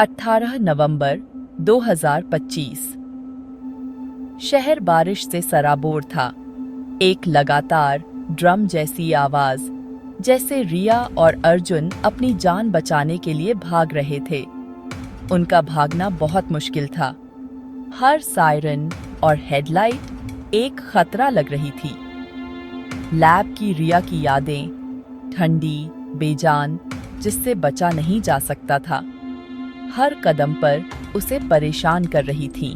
18 नवंबर 2025। शहर बारिश से सराबोर था। एक लगातार ड्रम जैसी आवाज, जैसे रिया और अर्जुन अपनी जान बचाने के लिए भाग रहे थे। उनका भागना बहुत मुश्किल था। हर सायरन और हेडलाइट एक खतरा लग रही थी। लैब की रिया की यादें, ठंडी, बेजान, जिससे बचा नहीं जा सकता था, हर कदम पर उसे परेशान कर रही थीं।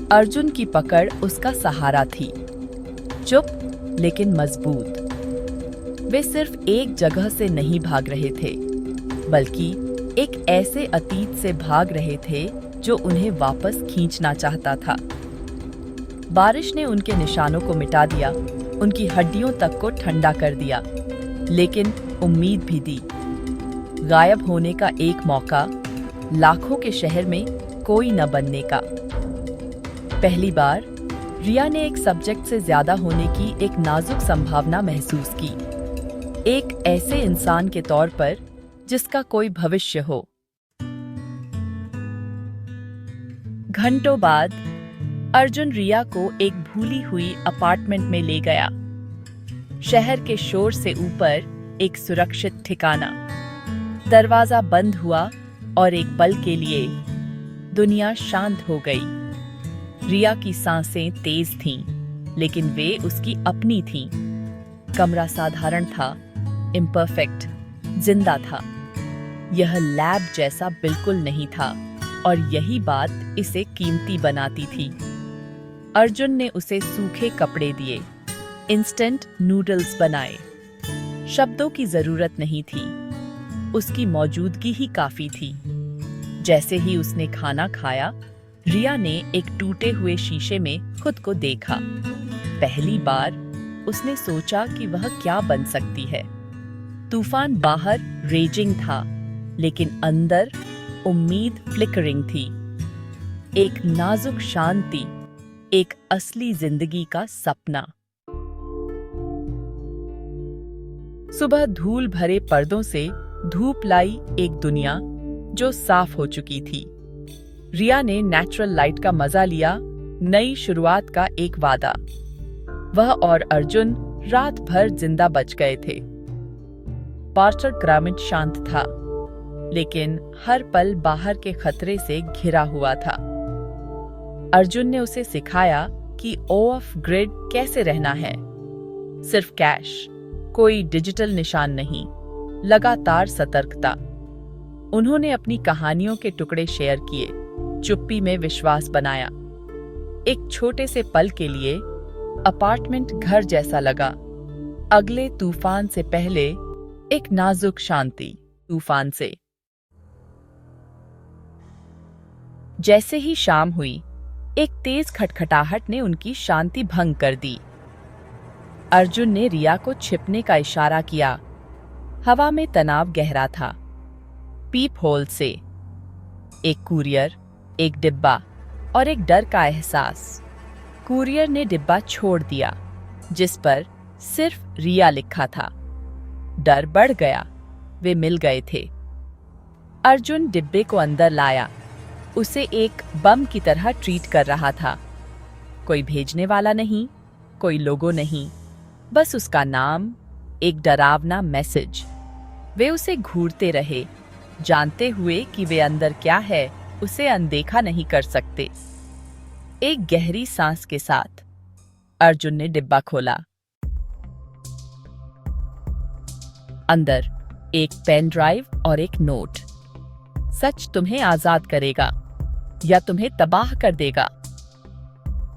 अर्जुन की पकड़ उसका सहारा थी, चुप लेकिन मजबूत। वे सिर्फ एक जगह से नहीं भाग रहे थे, बल्कि एक ऐसे अतीत से भाग रहे थे जो उन्हें वापस खींचना चाहता था। बारिश ने उनके निशानों को मिटा दिया, उनकी हड्डियों तक को ठंडा कर दिया, लेकिन उम्मीद भी दी। गायब होने का एक मौका, लाखों के शहर में कोई न बनने का। पहली बार रिया ने एक सब्जेक्ट से ज्यादा होने की एक नाजुक संभावना महसूस की, एक ऐसे इंसान के तौर पर जिसका कोई भविष्य हो। घंटों बाद अर्जुन रिया को एक भूली हुई अपार्टमेंट में ले गया। शहर के शोर से ऊपर एक सुरक्षित ठिकाना। दरवाजा बंद हुआ और एक पल के लिए दुनिया शांत हो गई। रिया की सांसें तेज थीं, लेकिन वे उसकी अपनी थीं। कमरा साधारण था, इम्परफेक्ट, जिंदा था। यह लैब जैसा बिल्कुल नहीं था, और यही बात इसे कीमती बनाती थी। अर्जुन ने उसे सूखे कपड़े दिए, इंस्टेंट नूडल्स बनाए। शब्दों की जरूरत नहीं थी, उसकी मौजूदगी ही काफी थी। जैसे ही उसने खाना खाया, रिया ने एक टूटे हुए शीशे में खुद को देखा। पहली बार उसने सोचा कि वह क्या बन सकती है। तूफान बाहर रेजिंग था, लेकिन अंदर उम्मीद फ्लिकरिंग थी। एक नाजुक शांति, एक असली जिंदगी का सपना। सुबह धूल भरे पर्दों से धूप लाई एक दुनिया जो साफ हो चुकी थी। रिया ने नेचुरल लाइट का मजा लिया, नई शुरुआत का एक वादा। वह और अर्जुन रात भर जिंदा बच गए थे। पार्टर ग्रामीण शांत था, लेकिन हर पल बाहर के खतरे से घिरा हुआ था। अर्जुन ने उसे सिखाया कि ऑफ ग्रिड कैसे रहना है। सिर्फ कैश, कोई डिजिटल निशान नहीं, लगातार सतर्कता। उन्होंने अपनी कहानियों के टुकड़े शेयर किए, चुप्पी में विश्वास बनाया। एक छोटे से पल के लिए अपार्टमेंट घर जैसा लगा। अगले तूफान से पहले एक नाजुक शांति तूफान से। जैसे ही शाम हुई, एक तेज खटखटाहट ने उनकी शांति भंग कर दी। अर्जुन ने रिया को छिपने का इशारा किया। हवा में तनाव गहरा था। पीप होल से एक कुरियर, एक डिब्बा और एक डर का एहसास। कुरियर ने डिब्बा छोड़ दिया, जिस पर सिर्फ रिया लिखा था। डर बढ़ गया, वे मिल गए थे। अर्जुन डिब्बे को अंदर लाया, उसे एक बम की तरह ट्रीट कर रहा था। कोई भेजने वाला नहीं, कोई लोगो नहीं, बस उसका नाम, एक डरावना मैसेज। वे उसे घूरते रहे, जानते हुए कि वे अंदर क्या है उसे अनदेखा नहीं कर सकते। एक गहरी सांस के साथ अर्जुन ने डिब्बा खोला। अंदर एक पेन ड्राइव और एक नोट। सच तुम्हें आजाद करेगा या तुम्हें तबाह कर देगा।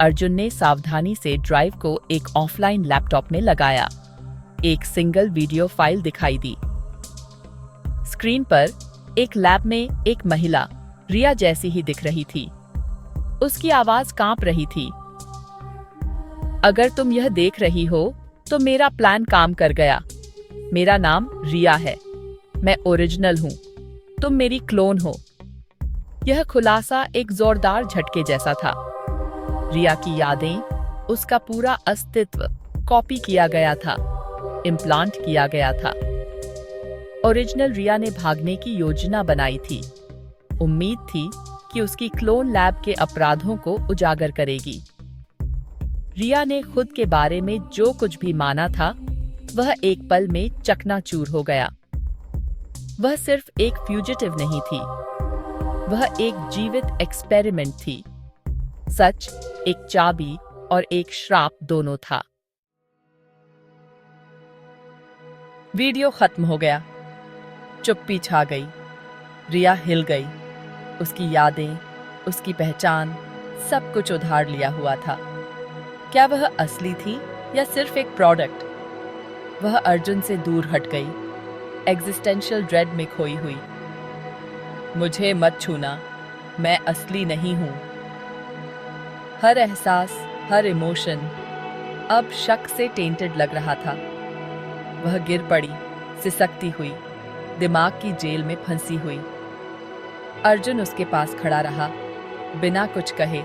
अर्जुन ने सावधानी से ड्राइव को एक ऑफलाइन लैपटॉप में लगाया। एक सिंगल वीडियो फाइल दिखाई दी। स्क्रीन पर एक लैब में एक महिला रिया जैसी ही दिख रही थी। उसकी आवाज कांप रही थी। अगर तुम यह देख रही हो तो मेरा प्लान काम कर गया। मेरा नाम रिया है, मैं ओरिजिनल हूं, तुम मेरी क्लोन हो। यह खुलासा एक जोरदार झटके जैसा था। रिया की यादें, उसका पूरा अस्तित्व कॉपी किया गया था, इम्प्लांट किया गया था। ओरिजिनल रिया ने भागने की योजना बनाई थी। उम्मीद थी कि उसकी क्लोन लैब के अपराधों को उजागर करेगी। रिया ने खुद के बारे में जो कुछ भी माना था, वह एक पल में चकनाचूर हो गया। वह सिर्फ एक फ्यूजिटिव नहीं थी, वह एक जीवित एक्सपेरिमेंट थी। सच एक चाबी और एक श्राप दोनों था। वीडियो खत्म हो गया। चुप्पी छा गई। रिया हिल गई। उसकी यादें, उसकी पहचान, सब कुछ उधार लिया हुआ था। क्या वह असली थी या सिर्फ एक प्रोडक्ट? वह अर्जुन से दूर हट गई, एग्जिस्टेंशियल ड्रेड में खोई हुई। मुझे मत छूना, मैं असली नहीं हूं। हर एहसास, हर इमोशन अब शक से टेंटेड लग रहा था। वह गिर पड़ी, सिसकती हुई, दिमाग की जेल में फंसी हुई। अर्जुन उसके पास खड़ा रहा, बिना कुछ कहे।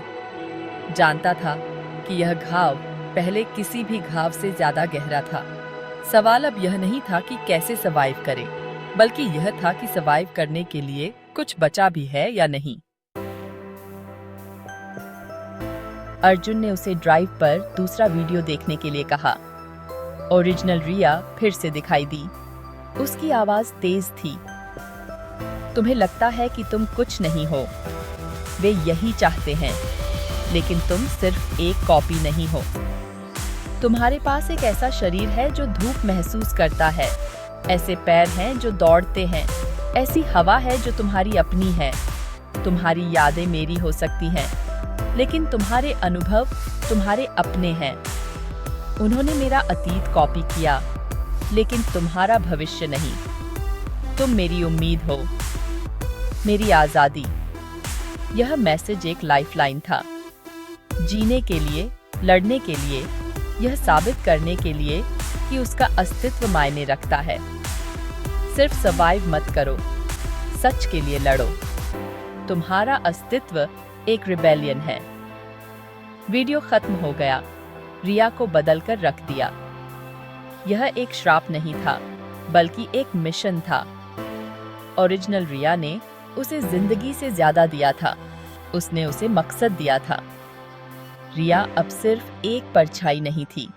जानता था कि यह घाव पहले किसी भी घाव से ज्यादा गहरा था। सवाल अब यह नहीं था कि कैसे सर्वाइव करे, बल्कि यह था कि सर्वाइव करने के लिए कुछ बचा भी है या नहीं। अर्जुन ने उसे ड्राइव पर दूसरा वीडियो देखने के लिए कहा। ओरिजिनल रिया फिर से दिखाई दी। उसकी आवाज तेज थी। तुम्हें लगता है कि तुम कुछ नहीं हो। वे यही चाहते हैं, लेकिन तुम सिर्फ एक कॉपी नहीं हो। तुम्हारे पास एक ऐसा शरीर है जो धूप महसूस करता है, ऐसे पैर हैं जो दौड़ते हैं, ऐसी हवा है जो तुम्हारी अपनी है। तुम्हारी यादें मेरी हो सकती हैं, लेकिन तुम्हारे अनुभव तुम्हारे अपने हैं। उन्होंने मेरा अतीत कॉपी किया, लेकिन तुम्हारा भविष्य नहीं। तुम मेरी उम्मीद हो, मेरी आजादी। यह मैसेज एक लाइफलाइन था। जीने के लिए, लड़ने के लिए, यह साबित करने के लिए कि उसका अस्तित्व मायने रखता है। सिर्फ सर्वाइव मत करो, सच के लिए लड़ो। तुम्हारा अस्तित्व एक रिबेलियन है। वीडियो खत्म हो गया। रिया को बदलकर रख दिया। यह एक श्राप नहीं था, बल्कि एक मिशन था। ओरिजिनल रिया ने उसे जिंदगी से ज्यादा दिया था। उसने उसे मकसद दिया था। रिया अब सिर्फ एक परछाई नहीं थी,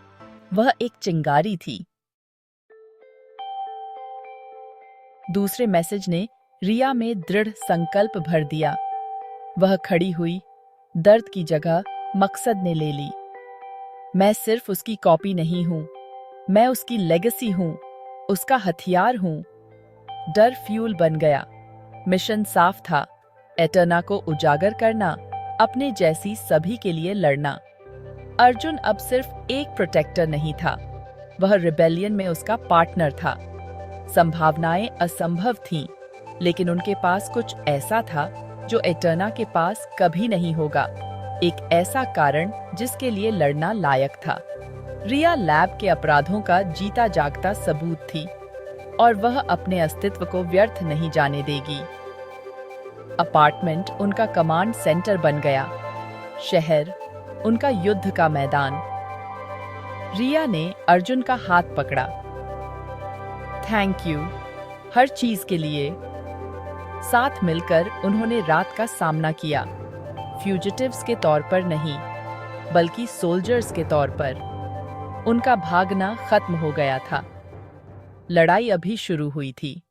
वह एक चिंगारी थी। दूसरे मैसेज ने रिया में दृढ़ संकल्प भर दिया। वह खड़ी हुई, दर्द की जगह मकसद ने ले ली। मैं सिर्फ उसकी कॉपी नहीं हूं, मैं उसकी लेगेसी हूं, उसका हथियार हूं। डर फ्यूल बन गया। मिशन साफ था, एटर्ना को उजागर करना, अपने जैसी सभी के लिए लड़ना। अर्जुन अब सिर्फ एक प्रोटेक्टर नहीं था, वह रिबेलियन में उसका पार्टनर था। संभावनाएं असंभव थीं, लेकिन उनके पास कुछ ऐसा था जो एटर्ना के पास कभी नहीं होगा। एक ऐसा कारण जिसके लिए लड़ना लायक था। रिया लैब के अपराधों का जीता जागता सबूत थी, और वह अपने अस्तित्व को व्यर्थ नहीं जाने देगी। अपार्टमेंट उनका कमांड सेंटर बन गया, शहर उनका युद्ध का मैदान। रिया ने अर्जुन का हाथ पकड़ा। थैंक यू हर चीज के लिए। साथ मिलकर उन्होंने रात का सामना किया, फ्यूजिटिव्स के तौर पर नहीं, बल्कि सोल्जर्स के तौर पर। उनका भागना खत्म हो गया था, लड़ाई अभी शुरू हुई थी।